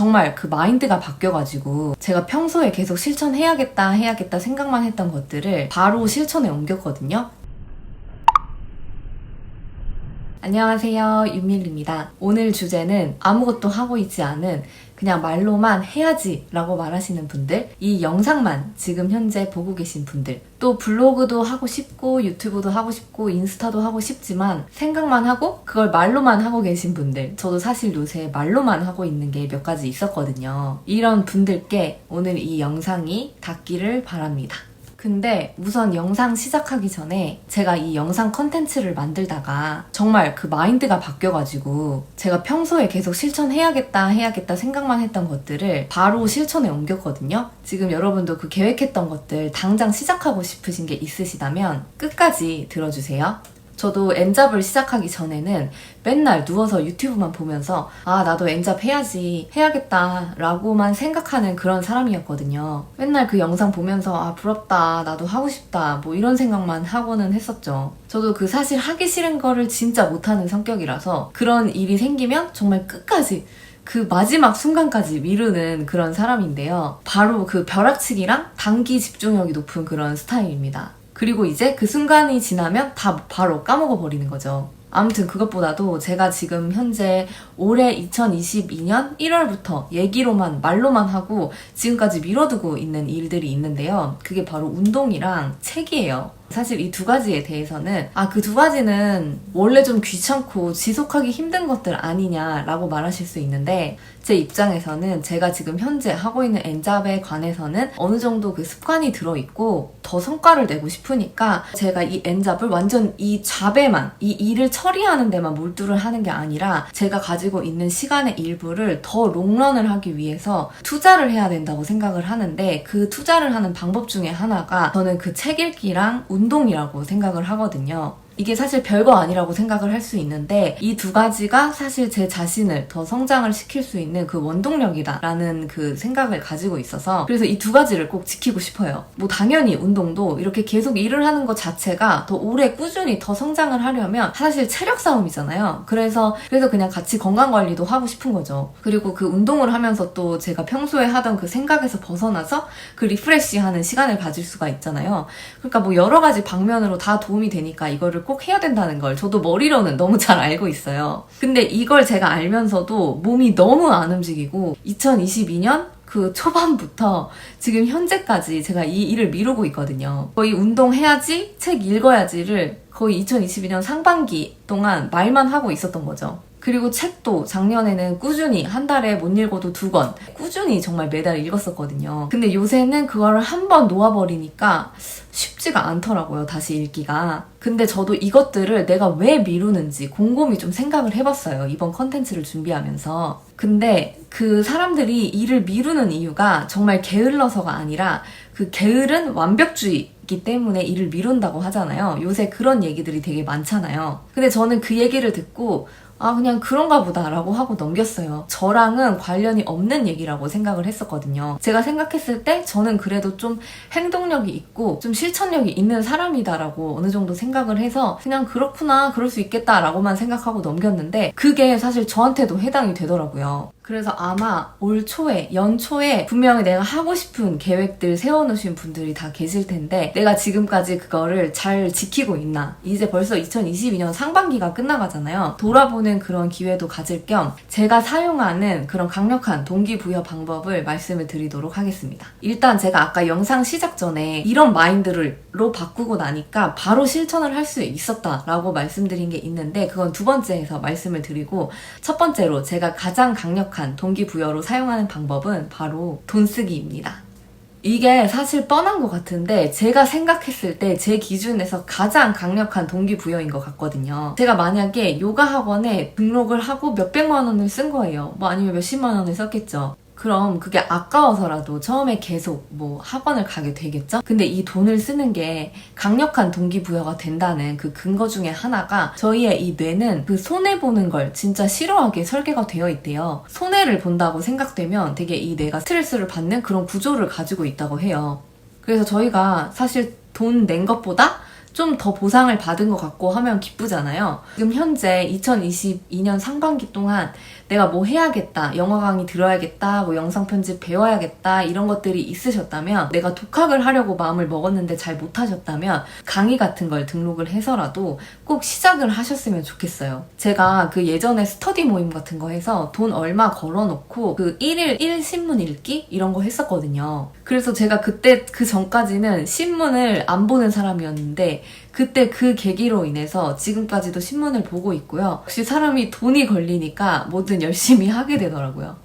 정말 그 마인드가 바뀌어가지고 제가 평소에 계속 실천해야겠다 생각만 했던 것들을 바로 실천에 옮겼거든요. 안녕하세요, 윤밀입니다. 오늘 주제는 아무것도 하고 있지 않은 그냥 말로만 해야지 라고 말하시는 분들, 이 영상만 지금 현재 보고 계신 분들, 또 블로그도 하고 싶고 유튜브도 하고 싶고 인스타도 하고 싶지만 생각만 하고 그걸 말로만 하고 계신 분들, 저도 사실 요새 말로만 하고 있는 게 몇 가지 있었거든요. 이런 분들께 오늘 이 영상이 닿기를 바랍니다. 근데 우선 영상 시작하기 전에 제가 이 영상 컨텐츠를 만들다가 정말 그 마인드가 바뀌어가지고 제가 평소에 계속 실천해야겠다 생각만 했던 것들을 바로 실천에 옮겼거든요. 지금 여러분도 그 계획했던 것들 당장 시작하고 싶으신 게 있으시다면 끝까지 들어주세요. 저도 엔잡을 시작하기 전에는 맨날 누워서 유튜브만 보면서 나도 엔잡 해야겠다 라고만 생각하는 그런 사람이었거든요. 맨날 그 영상 보면서 부럽다, 나도 하고 싶다 뭐 이런 생각만 하고는 했었죠. 저도 그 사실 하기 싫은 거를 진짜 못하는 성격이라서 그런 일이 생기면 정말 끝까지 그 마지막 순간까지 미루는 그런 사람인데요. 바로 그 벼락치기랑 단기 집중력이 높은 그런 스타일입니다. 그리고 이제 그 순간이 지나면 다 바로 까먹어버리는 거죠. 아무튼 그것보다도 제가 지금 현재 올해 2022년 1월부터 얘기로만 말로만 하고 지금까지 미뤄두고 있는 일들이 있는데요. 그게 바로 운동이랑 책이에요. 사실 이 두 가지에 대해서는 그 두 가지는 원래 좀 귀찮고 지속하기 힘든 것들 아니냐라고 말하실 수 있는데 제 입장에서는 제가 지금 현재 하고 있는 엔잡에 관해서는 어느 정도 그 습관이 들어있고 더 성과를 내고 싶으니까 제가 이 엔잡을 완전 이 잡에만 이 일을 처리하는 데만 몰두를 하는 게 아니라 제가 가지고 있는 시간의 일부를 더 롱런을 하기 위해서 투자를 해야 된다고 생각을 하는데 그 투자를 하는 방법 중에 하나가 저는 그 책 읽기랑 운동이라고 생각을 하거든요. 이게 사실 별거 아니라고 생각을 할 수 있는데 이 두 가지가 사실 제 자신을 더 성장을 시킬 수 있는 그 원동력이다 라는 그 생각을 가지고 있어서 그래서 이 두 가지를 꼭 지키고 싶어요. 뭐 당연히 운동도 이렇게 계속 일을 하는 것 자체가 더 오래 꾸준히 더 성장을 하려면 사실 체력 싸움이잖아요. 그래서 그냥 같이 건강관리도 하고 싶은 거죠. 그리고 그 운동을 하면서 또 제가 평소에 하던 그 생각에서 벗어나서 그 리프레시하는 시간을 가질 수가 있잖아요. 그러니까 뭐 여러 가지 방면으로 다 도움이 되니까 이거를 꼭 해야 된다는 걸 저도 머리로는 너무 잘 알고 있어요. 근데 이걸 제가 알면서도 몸이 너무 안 움직이고 2022년 그 초반부터 지금 현재까지 제가 이 일을 미루고 있거든요. 거의 운동해야지, 책 읽어야지를 거의 2022년 상반기 동안 말만 하고 있었던 거죠. 그리고 책도 작년에는 꾸준히 한 달에 못 읽어도 2권 꾸준히 정말 매달 읽었었거든요. 근데 요새는 그거를 한 번 놓아버리니까 쉽지가 않더라고요, 다시 읽기가. 근데 저도 이것들을 내가 왜 미루는지 곰곰이 좀 생각을 해봤어요, 이번 컨텐츠를 준비하면서. 근데 그 사람들이 일을 미루는 이유가 정말 게을러서가 아니라 그 게으른 완벽주의이기 때문에 일을 미룬다고 하잖아요. 요새 그런 얘기들이 되게 많잖아요. 근데 저는 그 얘기를 듣고 그냥 그런가 보다 라고 하고 넘겼어요. 저랑은 관련이 없는 얘기라고 생각을 했었거든요. 제가 생각했을 때 저는 그래도 좀 행동력이 있고 좀 실천력이 있는 사람이다 라고 어느 정도 생각을 해서 그냥 그렇구나, 그럴 수 있겠다 라고만 생각하고 넘겼는데 그게 사실 저한테도 해당이 되더라고요. 그래서 아마 올 초에, 연초에 분명히 내가 하고 싶은 계획들 세워놓으신 분들이 다 계실 텐데 내가 지금까지 그거를 잘 지키고 있나? 이제 벌써 2022년 상반기가 끝나가잖아요. 돌아보는 그런 기회도 가질 겸 제가 사용하는 그런 강력한 동기부여 방법을 말씀을 드리도록 하겠습니다. 일단 제가 아까 영상 시작 전에 이런 마인드로 바꾸고 나니까 바로 실천을 할 수 있었다라고 말씀드린 게 있는데 그건 두 번째에서 말씀을 드리고 첫 번째로 제가 가장 강력한 동기부여로 사용하는 방법은 바로 돈 쓰기입니다. 이게 사실 뻔한 것 같은데 제가 생각했을 때 제 기준에서 가장 강력한 동기부여인 것 같거든요. 제가 만약에 요가 학원에 등록을 하고 몇백만 원을 쓴 거예요. 뭐 아니면 몇십만 원을 썼겠죠. 그럼 그게 아까워서라도 처음에 계속 뭐 학원을 가게 되겠죠? 근데 이 돈을 쓰는 게 강력한 동기부여가 된다는 그 근거 중에 하나가 저희의 이 뇌는 그 손해보는 걸 진짜 싫어하게 설계가 되어 있대요. 손해를 본다고 생각되면 되게 이 뇌가 스트레스를 받는 그런 구조를 가지고 있다고 해요. 그래서 저희가 사실 돈 낸 것보다 좀 더 보상을 받은 것 같고 하면 기쁘잖아요. 지금 현재 2022년 상반기 동안 내가 뭐 해야겠다, 영어 강의 들어야겠다, 뭐 영상 편집 배워야겠다 이런 것들이 있으셨다면, 내가 독학을 하려고 마음을 먹었는데 잘 못하셨다면 강의 같은 걸 등록을 해서라도 꼭 시작을 하셨으면 좋겠어요. 제가 그 예전에 스터디 모임 같은 거 해서 돈 얼마 걸어놓고 그 1일 1신문 읽기 이런 거 했었거든요. 그래서 제가 그때 그 전까지는 신문을 안 보는 사람이었는데 그때 그 계기로 인해서 지금까지도 신문을 보고 있고요. 역시 사람이 돈이 걸리니까 뭐든 열심히 하게 되더라고요.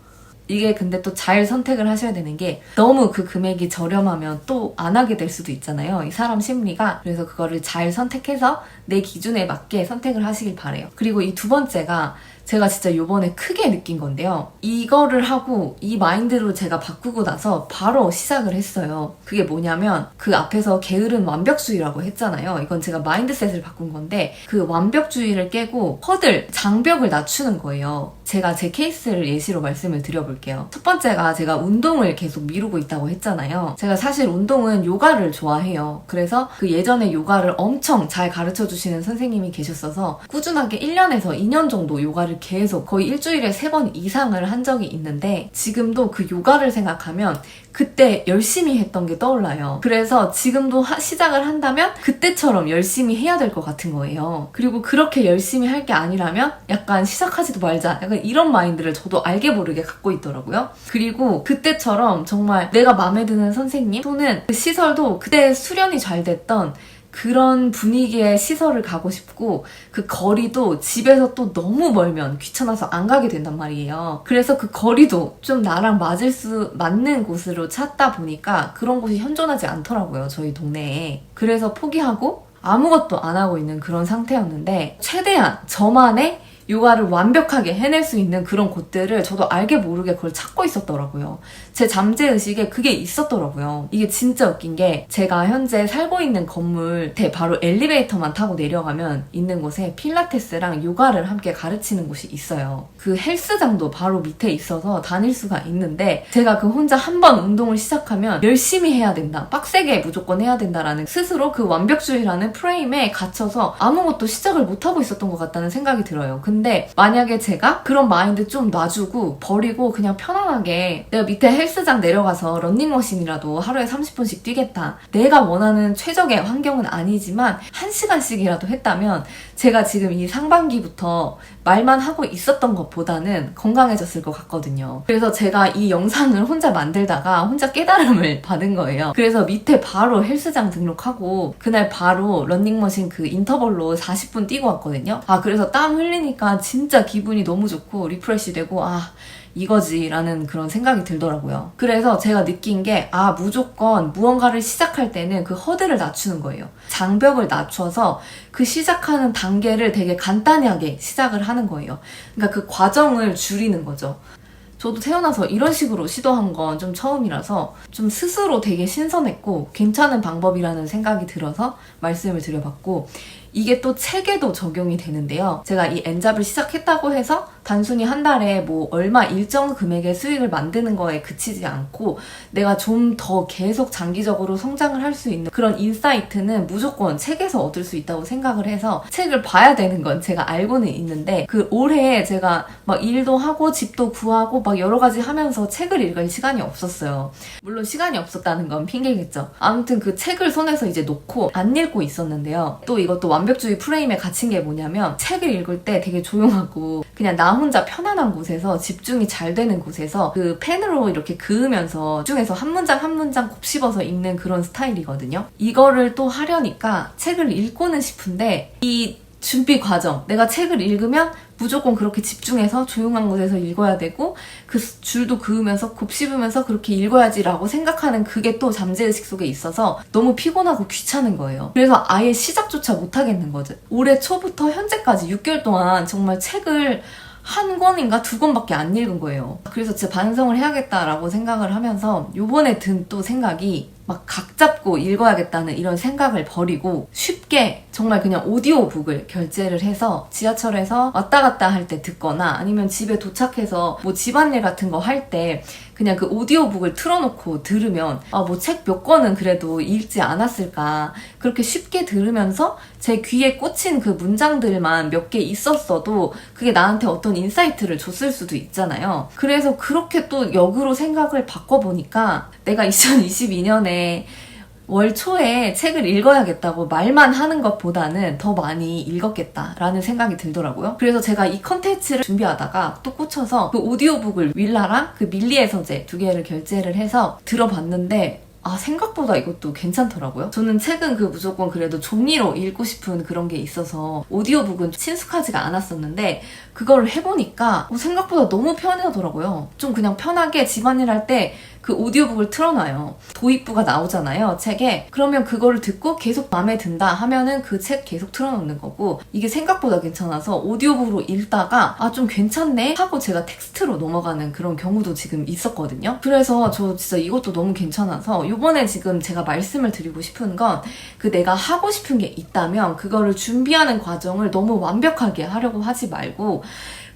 이게 근데 또 잘 선택을 하셔야 되는 게, 너무 그 금액이 저렴하면 또 안 하게 될 수도 있잖아요. 이 사람 심리가. 그래서 그거를 잘 선택해서 내 기준에 맞게 선택을 하시길 바래요. 그리고 이 두 번째가 제가 진짜 요번에 크게 느낀 건데요. 이거를 하고 이 마인드로 제가 바꾸고 나서 바로 시작을 했어요. 그게 뭐냐면, 그 앞에서 게으른 완벽주의라고 했잖아요. 이건 제가 마인드셋을 바꾼 건데, 그 완벽주의를 깨고 장벽을 낮추는 거예요. 제가 제 케이스를 예시로 말씀을 드려볼게요. 첫 번째가 제가 운동을 계속 미루고 있다고 했잖아요. 제가 사실 운동은 요가를 좋아해요. 그래서 그 예전에 요가를 엄청 잘 가르쳐 주시는 선생님이 계셨어서 꾸준하게 1년에서 2년 정도 요가를 계속 거의 일주일에 3번 이상을 한 적이 있는데, 지금도 그 요가를 생각하면 그때 열심히 했던 게 떠올라요. 그래서 지금도 시작을 한다면 그때처럼 열심히 해야 될 것 같은 거예요. 그리고 그렇게 열심히 할 게 아니라면 약간 시작하지도 말자, 약간 이런 마인드를 저도 알게 모르게 갖고 있더라고요. 그리고 그때처럼 정말 내가 마음에 드는 선생님 또는 그 시설도 그때 수련이 잘 됐던 그런 분위기의 시설을 가고 싶고, 그 거리도 집에서 또 너무 멀면 귀찮아서 안 가게 된단 말이에요. 그래서 그 거리도 좀 나랑 맞는 곳으로 찾다 보니까 그런 곳이 현존하지 않더라고요, 저희 동네에. 그래서 포기하고 아무것도 안 하고 있는 그런 상태였는데, 최대한 저만의 요가를 완벽하게 해낼 수 있는 그런 곳들을 저도 알게 모르게 그걸 찾고 있었더라고요. 제 잠재의식에 그게 있었더라고요. 이게 진짜 웃긴 게, 제가 현재 살고 있는 건물 바로 엘리베이터만 타고 내려가면 있는 곳에 필라테스랑 요가를 함께 가르치는 곳이 있어요. 그 헬스장도 바로 밑에 있어서 다닐 수가 있는데, 제가 그 혼자 한 번 운동을 시작하면 열심히 해야 된다, 빡세게 무조건 해야 된다라는 스스로 그 완벽주의라는 프레임에 갇혀서 아무것도 시작을 못하고 있었던 것 같다는 생각이 들어요. 근데 만약에 제가 그런 마인드 좀 놔주고 버리고 그냥 편안하게 내가 밑에 헬스장 내려가서 런닝머신이라도 하루에 30분씩 뛰겠다, 내가 원하는 최적의 환경은 아니지만 1시간씩이라도 했다면 제가 지금 이 상반기부터 말만 하고 있었던 것보다는 건강해졌을 것 같거든요. 그래서 제가 이 영상을 혼자 만들다가 혼자 깨달음을 받은 거예요. 그래서 밑에 바로 헬스장 등록하고 그날 바로 런닝머신 그 인터벌로 40분 뛰고 왔거든요. 그래서 땀 흘리니까 진짜 기분이 너무 좋고 리프레시 되고, 이거지 라는 그런 생각이 들더라고요. 그래서 제가 느낀 게, 무조건 무언가를 시작할 때는 그 허들을 낮추는 거예요. 장벽을 낮춰서 그 시작하는 단계를 되게 간단하게 시작을 하는 거예요. 그러니까 그 과정을 줄이는 거죠. 저도 태어나서 이런 식으로 시도한 건 좀 처음이라서 좀 스스로 되게 신선했고 괜찮은 방법이라는 생각이 들어서 말씀을 드려봤고, 이게 또 책에도 적용이 되는데요. 제가 이 엔잡을 시작했다고 해서 단순히 한 달에 뭐 얼마 일정 금액의 수익을 만드는 거에 그치지 않고 내가 좀 더 계속 장기적으로 성장을 할 수 있는 그런 인사이트는 무조건 책에서 얻을 수 있다고 생각을 해서 책을 봐야 되는 건 제가 알고는 있는데, 그 올해 제가 막 일도 하고 집도 구하고 막 여러 가지 하면서 책을 읽을 시간이 없었어요. 물론 시간이 없었다는 건 핑계겠죠. 아무튼 그 책을 손에서 이제 놓고 안 읽고 있었는데요. 또 이것도 완벽주의 프레임에 갇힌 게 뭐냐면, 책을 읽을 때 되게 조용하고 그냥 나 혼자 편안한 곳에서 집중이 잘 되는 곳에서 그 펜으로 이렇게 그으면서 집중해서 한 문장 한 문장 곱씹어서 읽는 그런 스타일이거든요. 이거를 또 하려니까 책을 읽고는 싶은데 이 준비 과정, 내가 책을 읽으면 무조건 그렇게 집중해서 조용한 곳에서 읽어야 되고 그 줄도 그으면서 곱씹으면서 그렇게 읽어야지라고 생각하는 그게 또 잠재의식 속에 있어서 너무 피곤하고 귀찮은 거예요. 그래서 아예 시작조차 못하겠는 거죠. 올해 초부터 현재까지 6개월 동안 정말 책을 한 권인가 2권밖에 안 읽은 거예요. 그래서 진짜 반성을 해야겠다라고 생각을 하면서 요번에 든 또 생각이 막 각 잡고 읽어야겠다는 이런 생각을 버리고 쉽게 정말 그냥 오디오북을 결제를 해서 지하철에서 왔다 갔다 할 때 듣거나 아니면 집에 도착해서 뭐 집안일 같은 거 할 때 그냥 그 오디오북을 틀어놓고 들으면 뭐 책 몇 권은 그래도 읽지 않았을까, 그렇게 쉽게 들으면서 제 귀에 꽂힌 그 문장들만 몇 개 있었어도 그게 나한테 어떤 인사이트를 줬을 수도 있잖아요. 그래서 그렇게 또 역으로 생각을 바꿔보니까 내가 2022년에 월 초에 책을 읽어야겠다고 말만 하는 것보다는 더 많이 읽었겠다라는 생각이 들더라고요. 그래서 제가 이 컨텐츠를 준비하다가 또 꽂혀서 그 오디오북을 윌라랑 그 밀리의 서재 2개를 결제를 해서 들어봤는데 생각보다 이것도 괜찮더라고요. 저는 책은 무조건 그래도 종이로 읽고 싶은 그런 게 있어서 오디오북은 친숙하지가 않았었는데 그걸 해보니까 생각보다 너무 편하더라고요. 좀 그냥 편하게 집안일 할 때 그 오디오북을 틀어놔요. 도입부가 나오잖아요, 책에. 그러면 그거를 듣고 계속 마음에 든다 하면은 그 책 계속 틀어놓는 거고, 이게 생각보다 괜찮아서 오디오북으로 읽다가 좀 괜찮네 하고 제가 텍스트로 넘어가는 그런 경우도 지금 있었거든요. 그래서 저 진짜 이것도 너무 괜찮아서 이번에 지금 제가 말씀을 드리고 싶은 건 내가 하고 싶은 게 있다면 그거를 준비하는 과정을 너무 완벽하게 하려고 하지 말고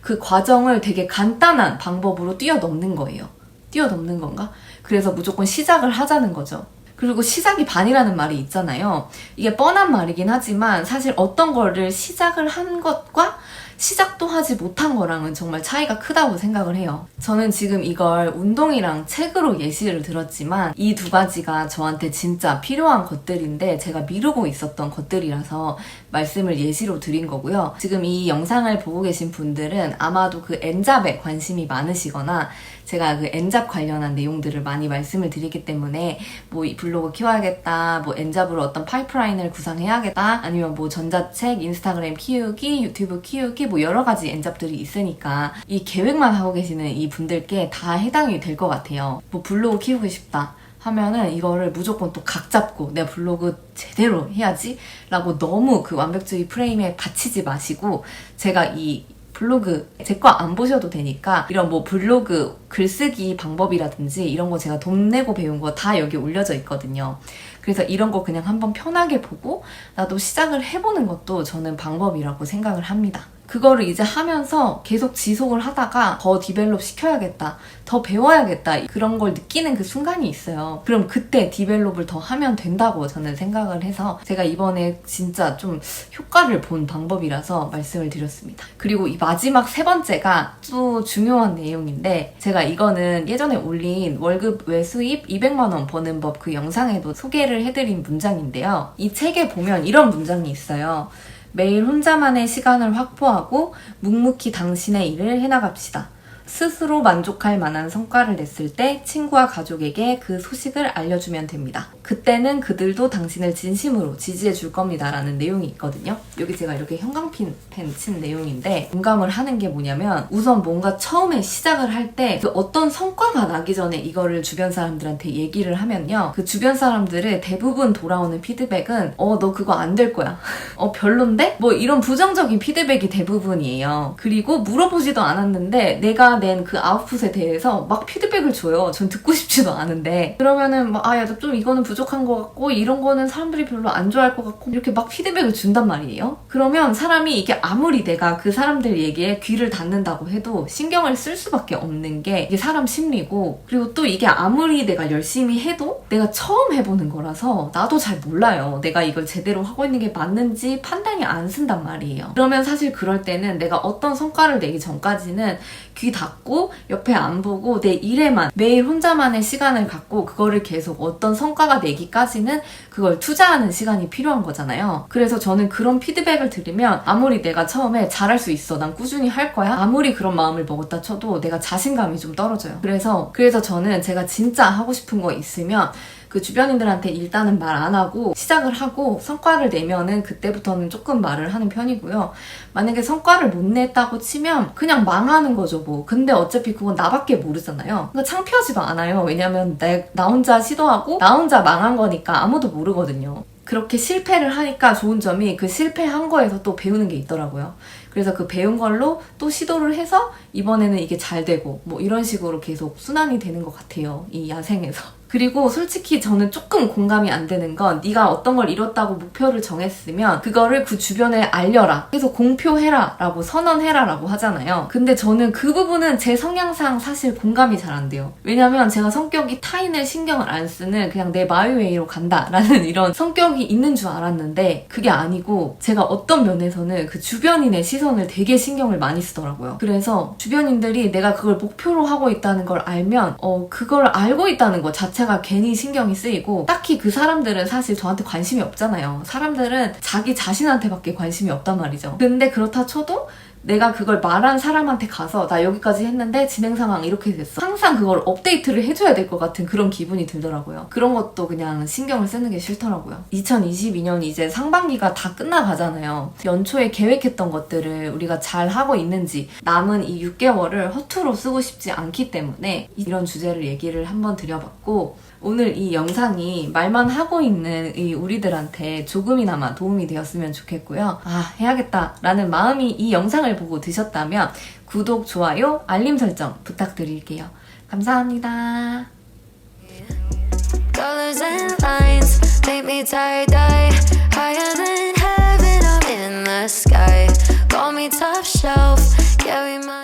그 과정을 되게 간단한 방법으로 뛰어넘는 거예요. 뛰어넘는 건가? 그래서 무조건 시작을 하자는 거죠. 그리고 시작이 반이라는 말이 있잖아요. 이게 뻔한 말이긴 하지만 사실 어떤 거를 시작을 한 것과 시작도 하지 못한 거랑은 정말 차이가 크다고 생각을 해요. 저는 지금 이걸 운동이랑 책으로 예시를 들었지만 이 2가지가 저한테 진짜 필요한 것들인데 제가 미루고 있었던 것들이라서 말씀을 예시로 드린 거고요. 지금 이 영상을 보고 계신 분들은 아마도 그 엔잡에 관심이 많으시거나 제가 그 엔잡 관련한 내용들을 많이 말씀을 드리기 때문에 뭐 블로그 키워야겠다, 뭐 엔잡으로 어떤 파이프라인을 구상해야겠다, 아니면 뭐 전자책, 인스타그램 키우기, 유튜브 키우기, 뭐 여러 가지 엔잡들이 있으니까 이 계획만 하고 계시는 이 분들께 다 해당이 될 것 같아요. 뭐 블로그 키우고 싶다 하면은 이거를 무조건 또 각 잡고 내가 블로그 제대로 해야지 라고 너무 그 완벽주의 프레임에 갇히지 마시고, 제가 이 블로그 제 거 안 보셔도 되니까 이런 뭐 블로그 글쓰기 방법이라든지 이런 거 제가 돈 내고 배운 거 다 여기 올려져 있거든요. 그래서 이런 거 그냥 한번 편하게 보고 나도 시작을 해보는 것도 저는 방법이라고 생각을 합니다. 그거를 이제 하면서 계속 지속을 하다가 더 디벨롭 시켜야겠다, 더 배워야겠다, 그런 걸 느끼는 그 순간이 있어요. 그럼 그때 디벨롭을 더 하면 된다고 저는 생각을 해서 제가 이번에 진짜 좀 효과를 본 방법이라서 말씀을 드렸습니다. 그리고 이 마지막 3번째가 또 중요한 내용인데, 제가 이거는 예전에 올린 월급 외수입 200만 원 버는 법 그 영상에도 소개를 해드린 문장인데요. 이 책에 보면 이런 문장이 있어요. 매일 혼자만의 시간을 확보하고 묵묵히 당신의 일을 해나갑시다. 스스로 만족할 만한 성과를 냈을 때 친구와 가족에게 그 소식을 알려주면 됩니다. 그때는 그들도 당신을 진심으로 지지해 줄 겁니다 라는 내용이 있거든요. 여기 제가 이렇게 형광펜 친 내용인데 공감을 하는 게 뭐냐면, 우선 뭔가 처음에 시작을 할 때 그 어떤 성과가 나기 전에 이거를 주변 사람들한테 얘기를 하면요, 그 주변 사람들의 대부분 돌아오는 피드백은 너 그거 안 될 거야. 별론데? 뭐 이런 부정적인 피드백이 대부분이에요. 그리고 물어보지도 않았는데 내가 낸 그 아웃풋에 대해서 막 피드백을 줘요. 전 듣고 싶지도 않은데. 그러면은 야, 너 좀 이거는 부족한 것 같고 이런 거는 사람들이 별로 안 좋아할 것 같고 이렇게 막 피드백을 준단 말이에요. 그러면 사람이 이게 아무리 내가 그 사람들 얘기에 귀를 닫는다고 해도 신경을 쓸 수밖에 없는 게 이게 사람 심리고, 그리고 또 이게 아무리 내가 열심히 해도 내가 처음 해보는 거라서 나도 잘 몰라요. 내가 이걸 제대로 하고 있는 게 맞는지 판단이 안 쓴단 말이에요. 그러면 사실 그럴 때는 내가 어떤 성과를 내기 전까지는 귀 닫고 옆에 안 보고 내 일에만 매일 혼자만의 시간을 갖고 그거를 계속 어떤 성과가 내기까지는 그걸 투자하는 시간이 필요한 거잖아요. 그래서 저는 그런 피드백을 들으면 아무리 내가 처음에 잘할 수 있어, 난 꾸준히 할 거야, 아무리 그런 마음을 먹었다 쳐도 내가 자신감이 좀 떨어져요. 그래서 저는 제가 진짜 하고 싶은 거 있으면 그 주변인들한테 일단은 말 안 하고 시작을 하고 성과를 내면은 그때부터는 조금 말을 하는 편이고요. 만약에 성과를 못 냈다고 치면 그냥 망하는 거죠 뭐. 근데 어차피 그건 나밖에 모르잖아요. 그러니까 창피하지도 않아요. 왜냐면 나 혼자 시도하고 나 혼자 망한 거니까 아무도 모르거든요. 그렇게 실패를 하니까 좋은 점이 그 실패한 거에서 또 배우는 게 있더라고요. 그래서 그 배운 걸로 또 시도를 해서 이번에는 이게 잘 되고 뭐 이런 식으로 계속 순환이 되는 것 같아요, 이 야생에서. 그리고 솔직히 저는 조금 공감이 안 되는 건 네가 어떤 걸 이뤘다고 목표를 정했으면 그거를 그 주변에 알려라. 그래서 공표해라 라고 선언해라 라고 하잖아요. 근데 저는 그 부분은 제 성향상 사실 공감이 잘 안 돼요. 왜냐면 제가 성격이 타인을 신경을 안 쓰는 그냥 내 마이웨이로 간다 라는 이런 성격이 있는 줄 알았는데 그게 아니고 제가 어떤 면에서는 그 주변인의 시선을 되게 신경을 많이 쓰더라고요. 그래서 주변인들이 내가 그걸 목표로 하고 있다는 걸 알면 그걸 알고 있다는 것 자체가 괜히 신경이 쓰이고 딱히 그 사람들은 사실 저한테 관심이 없잖아요. 사람들은 자기 자신한테밖에 관심이 없단 말이죠. 근데 그렇다 쳐도 내가 그걸 말한 사람한테 가서 나 여기까지 했는데 진행 상황 이렇게 됐어. 항상 그걸 업데이트를 해줘야 될 것 같은 그런 기분이 들더라고요. 그런 것도 그냥 신경을 쓰는 게 싫더라고요. 2022년 이제 상반기가 다 끝나가잖아요. 연초에 계획했던 것들을 우리가 잘 하고 있는지 남은 이 6개월을 허투루 쓰고 싶지 않기 때문에 이런 주제를 얘기를 한번 드려봤고 오늘 이 영상이 말만 하고 있는 이 우리들한테 조금이나마 도움이 되었으면 좋겠고요. 해야겠다 라는 마음이 이 영상을 보고 드셨다면 구독, 좋아요, 알림 설정 부탁드릴게요. 감사합니다. Colors and lines make me tie-dye. Higher than heaven, I'm in the sky. Call me top shelf, yeah, we must